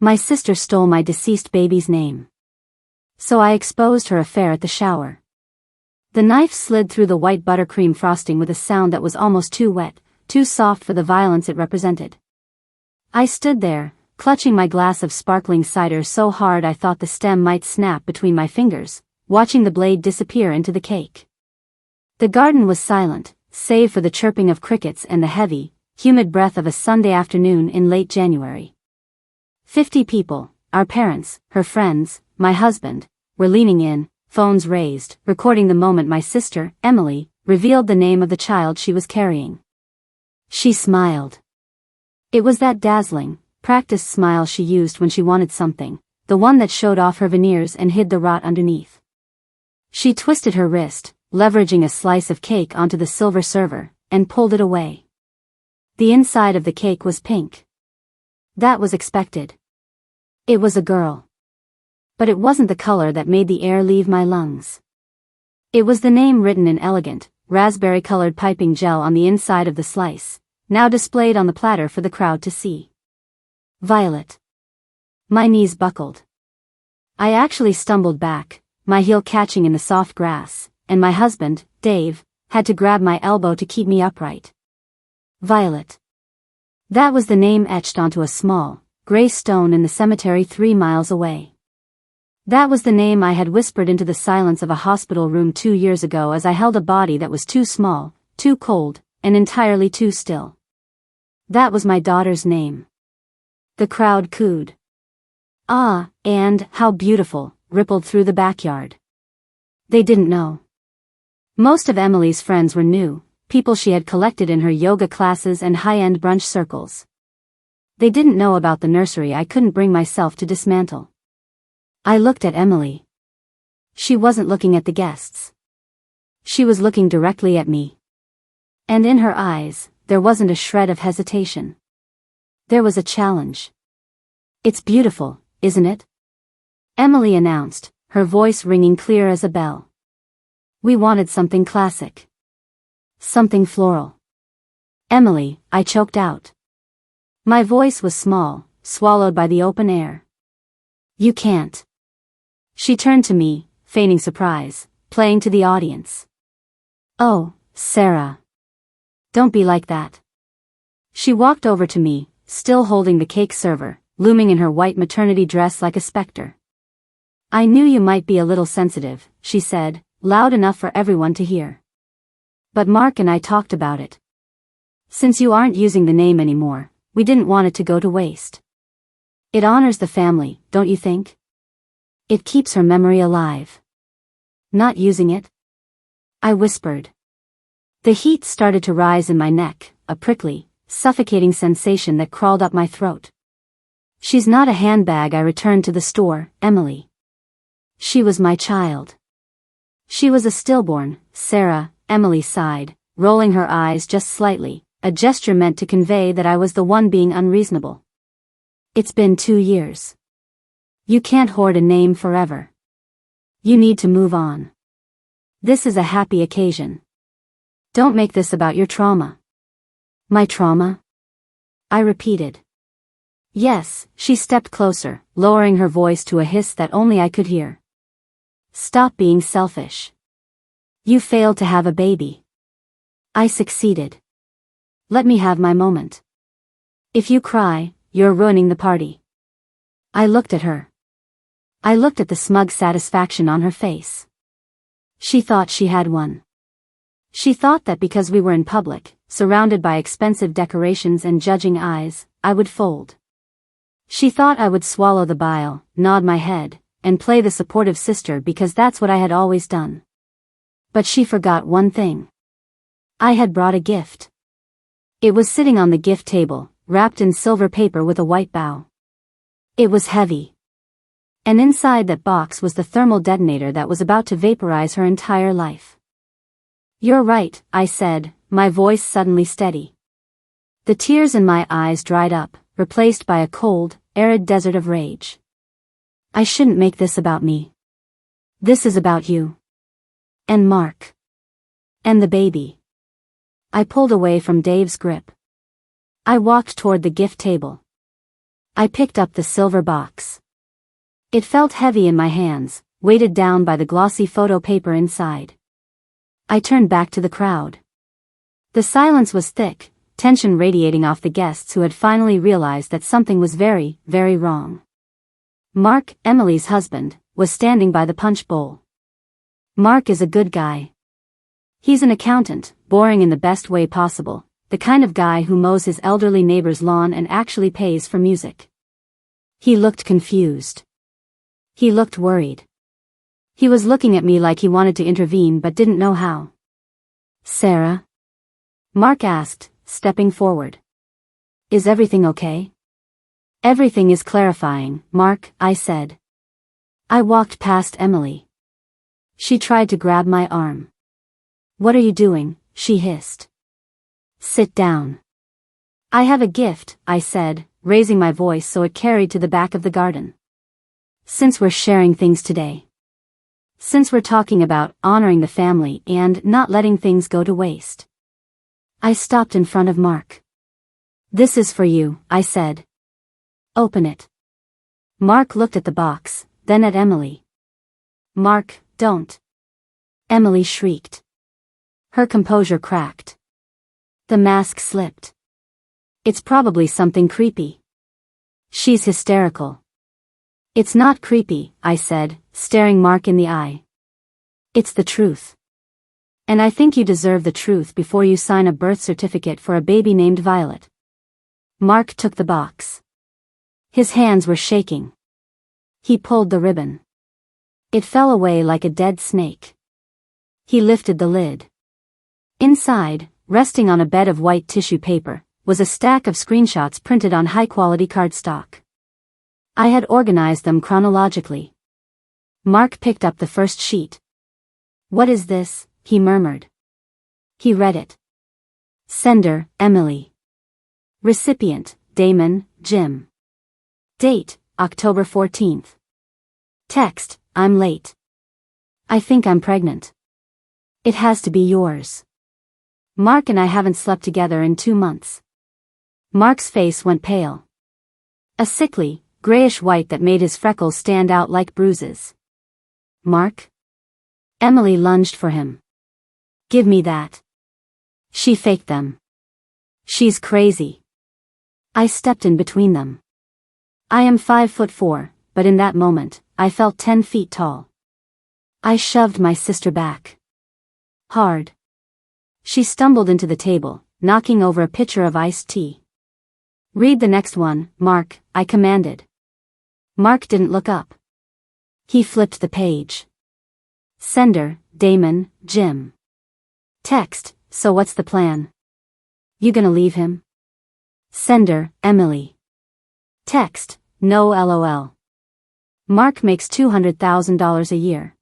My sister stole my deceased baby's name. So I exposed her affair at the shower. The knife slid through the white buttercream frosting with a sound that was almost too wet, too soft for the violence it represented. I stood there, clutching my glass of sparkling cider so hard I thought the stem might snap between my fingers, watching the blade disappear into the cake. The garden was silent, save for the chirping of crickets and the heavy, humid breath of a Sunday afternoon in late January. 50 people, our parents, her friends, my husband, were leaning in, phones raised, recording the moment my sister, Emily, revealed the name of the child she was carrying. She smiled. It was that dazzling, practiced smile she used when she wanted something, the one that showed off her veneers and hid the rot underneath. She twisted her wrist, leveraging a slice of cake onto the silver server, and pulled it away. The inside of the cake was pink. That was expected. It was a girl. But it wasn't the color that made the air leave my lungs. It was the name written in elegant, raspberry-colored piping gel on the inside of the slice, now displayed on the platter for the crowd to see. Violet. My knees buckled. I actually stumbled back, my heel catching in the soft grass, and my husband, Dave, had to grab my elbow to keep me upright. Violet. That was the name etched onto a small, gray stone in the cemetery 3 miles away. That was the name I had whispered into the silence of a hospital room 2 years ago as I held a body that was too small, too cold, and entirely too still. That was my daughter's name. The crowd cooed. "Ah, and how beautiful," rippled through the backyard. They didn't know. Most of Emily's friends were new, people she had collected in her yoga classes and high-end brunch circles. They didn't know about the nursery I couldn't bring myself to dismantle. I looked at Emily. She wasn't looking at the guests. She was looking directly at me. And in her eyes, there wasn't a shred of hesitation. There was a challenge. "It's beautiful, isn't it?" Emily announced, her voice ringing clear as a bell. We wanted something classic. Something floral. "Emily," I choked out. My voice was small, swallowed by the open air. "You can't." She turned to me, feigning surprise, playing to the audience. "Oh, Sarah. Don't be like that." She walked over to me, still holding the cake server, looming in her white maternity dress like a specter. "I knew you might be a little sensitive," she said, loud enough for everyone to hear. "But Mark and I talked about it. Since you aren't using the name anymore, we didn't want it to go to waste. It honors the family, don't you think? It keeps her memory alive." "Not using it?" I whispered. The heat started to rise in my neck, a prickly, suffocating sensation that crawled up my throat. "She's not a handbag I returned to the store, Emily. She was my child." "She was a stillborn, Sarah," Emily sighed, rolling her eyes just slightly, a gesture meant to convey that I was the one being unreasonable. "It's been 2 years. You can't hoard a name forever. You need to move on. This is a happy occasion. Don't make this about your trauma." "My trauma?" I repeated. "Yes," she stepped closer, lowering her voice to a hiss that only I could hear. "Stop being selfish. You failed to have a baby. I succeeded. Let me have my moment. If you cry, you're ruining the party." I looked at her. I looked at the smug satisfaction on her face. She thought she had one. She thought that because we were in public, surrounded by expensive decorations and judging eyes, I would fold. She thought I would swallow the bile, nod my head, and play the supportive sister because that's what I had always done. But she forgot one thing. I had brought a gift. It was sitting on the gift table, wrapped in silver paper with a white bow. It was heavy. And inside that box was the thermal detonator that was about to vaporize her entire life. "You're right," I said, my voice suddenly steady. The tears in my eyes dried up, replaced by a cold, arid desert of rage. "I shouldn't make this about me. This is about you. And Mark. And the baby." I pulled away from Dave's grip. I walked toward the gift table. I picked up the silver box. It felt heavy in my hands, weighted down by the glossy photo paper inside. I turned back to the crowd. The silence was thick, tension radiating off the guests who had finally realized that something was very, very wrong. Mark, Emily's husband, was standing by the punch bowl. Mark is a good guy. He's an accountant, boring in the best way possible, the kind of guy who mows his elderly neighbor's lawn and actually pays for music. He looked confused. He looked worried. He was looking at me like he wanted to intervene but didn't know how. "Sarah?" Mark asked, stepping forward. "Is everything okay?" "Everything is clarifying, Mark," I said. I walked past Emily. She tried to grab my arm. "What are you doing?" she hissed. "Sit down." "I have a gift," I said, raising my voice so it carried to the back of the garden. "Since we're sharing things today. Since we're talking about honoring the family and not letting things go to waste." I stopped in front of Mark. "This is for you," I said. "Open it." Mark looked at the box, then at Emily. "Mark, don't." Emily shrieked. Her composure cracked. The mask slipped. "It's probably something creepy." "She's hysterical." "It's not creepy," I said, staring Mark in the eye. "It's the truth. And I think you deserve the truth before you sign a birth certificate for a baby named Violet." Mark took the box. His hands were shaking. He pulled the ribbon. It fell away like a dead snake. He lifted the lid. Inside, resting on a bed of white tissue paper, was a stack of screenshots printed on high-quality cardstock. I had organized them chronologically. Mark picked up the first sheet. "What is this?" he murmured. He read it. Sender, Emily. Recipient, Damon, Jim. Date, October 14th. Text, "I'm late. I think I'm pregnant. It has to be yours. Mark and I haven't slept together in 2 months." Mark's face went pale. A sickly, grayish white that made his freckles stand out like bruises. "Mark?" Emily lunged for him. "Give me that." She faked them. "She's crazy." I stepped in between them. I am 5'4", but in that moment, I felt 10 feet tall. I shoved my sister back. Hard. She stumbled into the table, knocking over a pitcher of iced tea. "Read the next one, Mark," I commanded. Mark didn't look up. He flipped the page. Sender, Damon, Jim. Text, "So what's the plan? You gonna leave him?" Sender, Emily. Text, "No LOL. Mark makes $200,000 a year.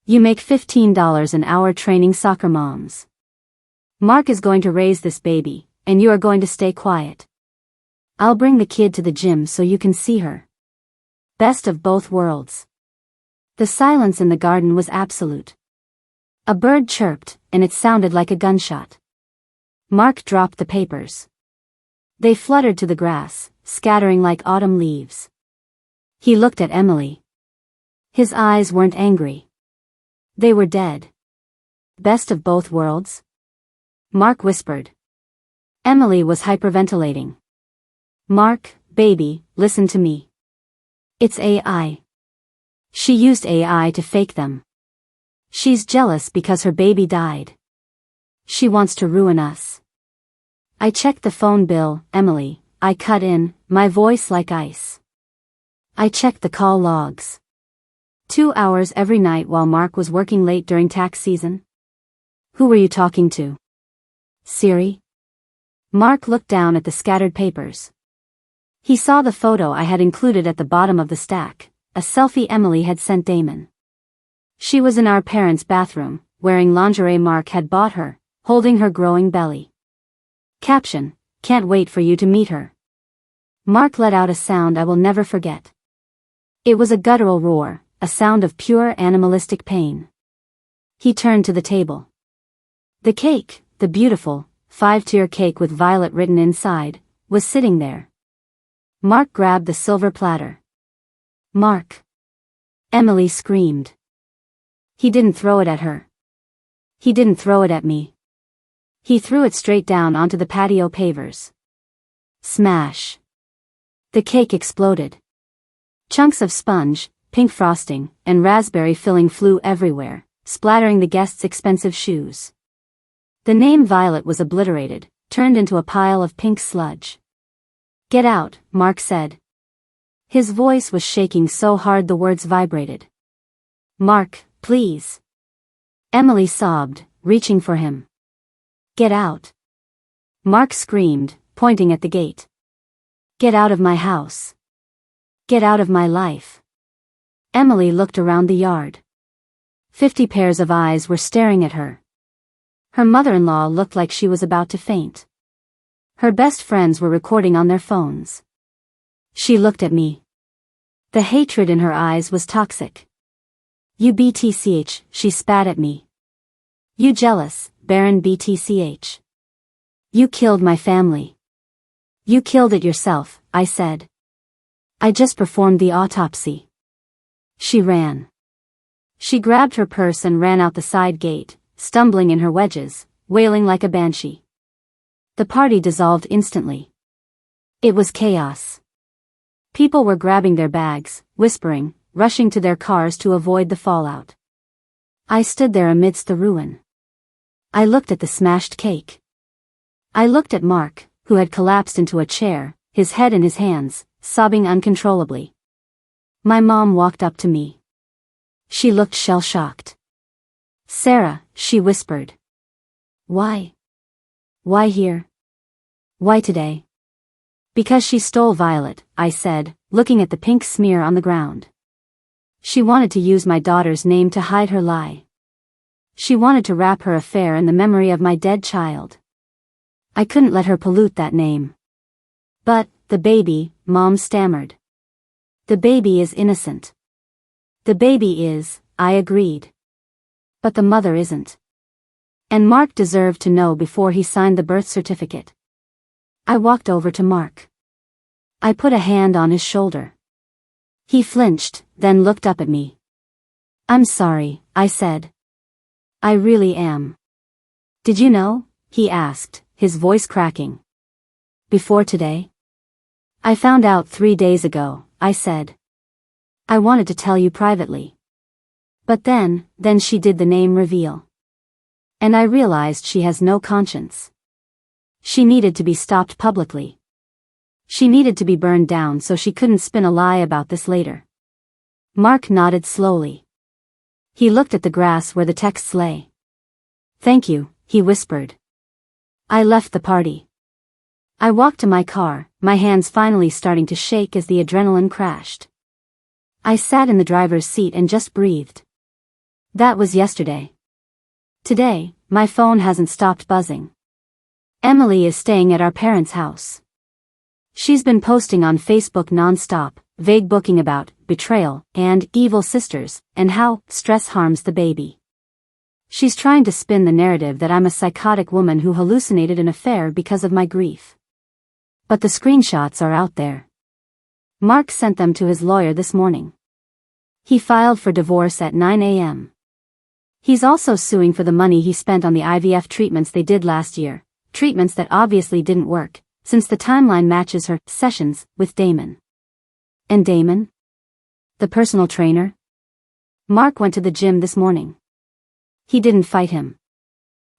You make $15 an hour training soccer moms. Mark is going to raise this baby, and you are going to stay quiet. I'll bring the kid to the gym so you can see her. Best of both worlds." The silence in the garden was absolute. A bird chirped, and it sounded like a gunshot. Mark dropped the papers. They fluttered to the grass, scattering like autumn leaves. He looked at Emily. His eyes weren't angry. They were dead. "Best of both worlds?" Mark whispered. Emily was hyperventilating. "Mark, baby, listen to me. It's AI. She used AI to fake them. She's jealous because her baby died. She wants to ruin us." I checked the phone bill, Emily, I cut in, my voice like ice. I checked the call logs. 2 hours every night while Mark was working late during tax season. "Who were you talking to? Siri?" Mark looked down at the scattered papers. He saw the photo I had included at the bottom of the stack, a selfie Emily had sent Damon. She was in our parents' bathroom, wearing lingerie Mark had bought her, holding her growing belly. Caption, "Can't wait for you to meet her." Mark let out a sound I will never forget. It was a guttural roar, a sound of pure animalistic pain. He turned to the table. The cake, the beautiful, 5-tier cake with Violet written inside, was sitting there. Mark grabbed the silver platter. Mark! Emily screamed. He didn't throw it at her. He didn't throw it at me. He threw it straight down onto the patio pavers. Smash! The cake exploded. Chunks of sponge, pink frosting, and raspberry filling flew everywhere, splattering the guests' expensive shoes. The name Violet was obliterated, turned into a pile of pink sludge. Get out, Mark said. His voice was shaking so hard the words vibrated. Mark, please. Emily sobbed, reaching for him. Get out. Mark screamed, pointing at the gate. Get out of my house. Get out of my life. Emily looked around the yard. 50 pairs of eyes were staring at her. Her mother-in-law looked like she was about to faint. Her best friends were recording on their phones. She looked at me. The hatred in her eyes was toxic. You BTCH, she spat at me. You jealous, barren BTCH. You killed my family. You killed it yourself, I said. I just performed the autopsy. She ran. She grabbed her purse and ran out the side gate, stumbling in her wedges, wailing like a banshee. The party dissolved instantly. It was chaos. People were grabbing their bags, whispering, rushing to their cars to avoid the fallout. I stood there amidst the ruin. I looked at the smashed cake. I looked at Mark, who had collapsed into a chair, his head in his hands, sobbing uncontrollably. My mom walked up to me. She looked shell-shocked. Sarah, she whispered. Why? Why here? Why today? Because she stole Violet, I said, looking at the pink smear on the ground. She wanted to use my daughter's name to hide her lie. She wanted to wrap her affair in the memory of my dead child. I couldn't let her pollute that name. But, the baby, Mom stammered. The baby is innocent. The baby is, I agreed. But the mother isn't. And Mark deserved to know before he signed the birth certificate. I walked over to Mark. I put a hand on his shoulder. He flinched, then looked up at me. I'm sorry, I said. I really am. Did you know? He asked, his voice cracking. Before today? I found out 3 days ago, I said. I wanted to tell you privately. But then she did the name reveal. And I realized she has no conscience. She needed to be stopped publicly. She needed to be burned down so she couldn't spin a lie about this later. Mark nodded slowly. He looked at the grass where the texts lay. Thank you, he whispered. I left the party. I walked to my car, my hands finally starting to shake as the adrenaline crashed. I sat in the driver's seat and just breathed. That was yesterday. Today, my phone hasn't stopped buzzing. Emily is staying at our parents' house. She's been posting on Facebook non-stop, vague booking about betrayal and evil sisters, and how stress harms the baby. She's trying to spin the narrative that I'm a psychotic woman who hallucinated an affair because of my grief. But the screenshots are out there. Mark sent them to his lawyer this morning. He filed for divorce at 9 a.m. He's also suing for the money he spent on the IVF treatments they did last year, treatments that obviously didn't work, since the timeline matches her sessions with Damon. And Damon? The personal trainer? Mark went to the gym this morning. He didn't fight him.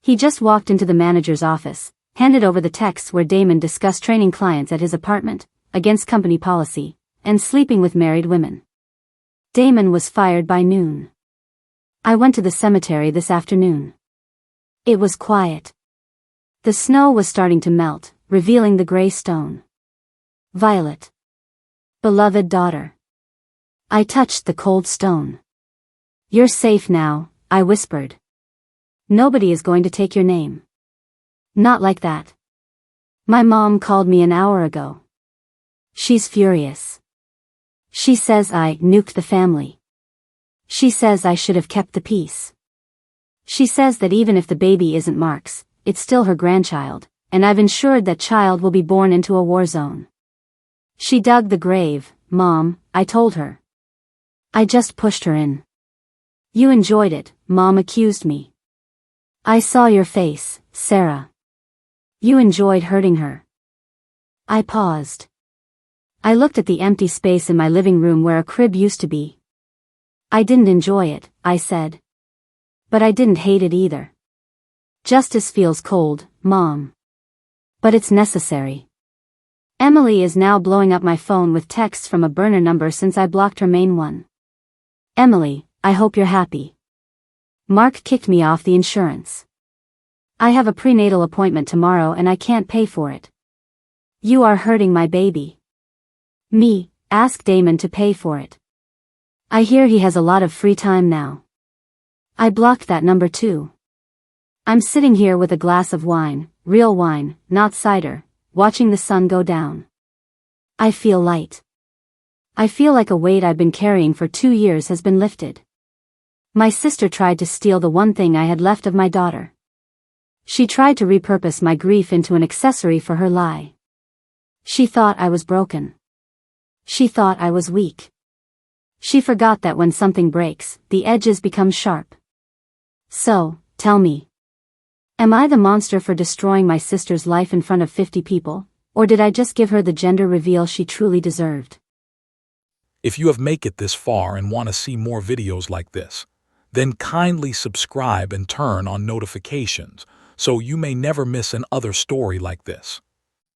He just walked into the manager's office, handed over the texts where Damon discussed training clients at his apartment, against company policy, and sleeping with married women. Damon was fired by noon. I went to the cemetery this afternoon. It was quiet. The snow was starting to melt, revealing the gray stone. Violet. Beloved daughter. I touched the cold stone. You're safe now, I whispered. Nobody is going to take your name. Not like that. My mom called me an hour ago. She's furious. She says I nuked the family. She says I should have kept the peace. She says that even if the baby isn't Mark's, it's still her grandchild, and I've ensured that child will be born into a war zone. She dug the grave, Mom, I told her. I just pushed her in. You enjoyed it, Mom accused me. I saw your face, Sarah. You enjoyed hurting her. I paused. I looked at the empty space in my living room where a crib used to be. I didn't enjoy it, I said. But I didn't hate it either. Justice feels cold, Mom. But it's necessary. Emily is now blowing up my phone with texts from a burner number since I blocked her main one. Emily, I hope you're happy. Mark kicked me off the insurance. I have a prenatal appointment tomorrow and I can't pay for it. You are hurting my baby. Me, ask Damon to pay for it. I hear he has a lot of free time now. I blocked that number too. I'm sitting here with a glass of wine, real wine, not cider, watching the sun go down. I feel light. I feel like a weight I've been carrying for 2 years has been lifted. My sister tried to steal the one thing I had left of my daughter. She tried to repurpose my grief into an accessory for her lie. She thought I was broken. She thought I was weak. She forgot that when something breaks, the edges become sharp. So, tell me. Am I the monster for destroying my sister's life in front of 50 people, or did I just give her the gender reveal she truly deserved? If you have made it this far and want to see more videos like this, then kindly subscribe and turn on notifications so you may never miss another story like this.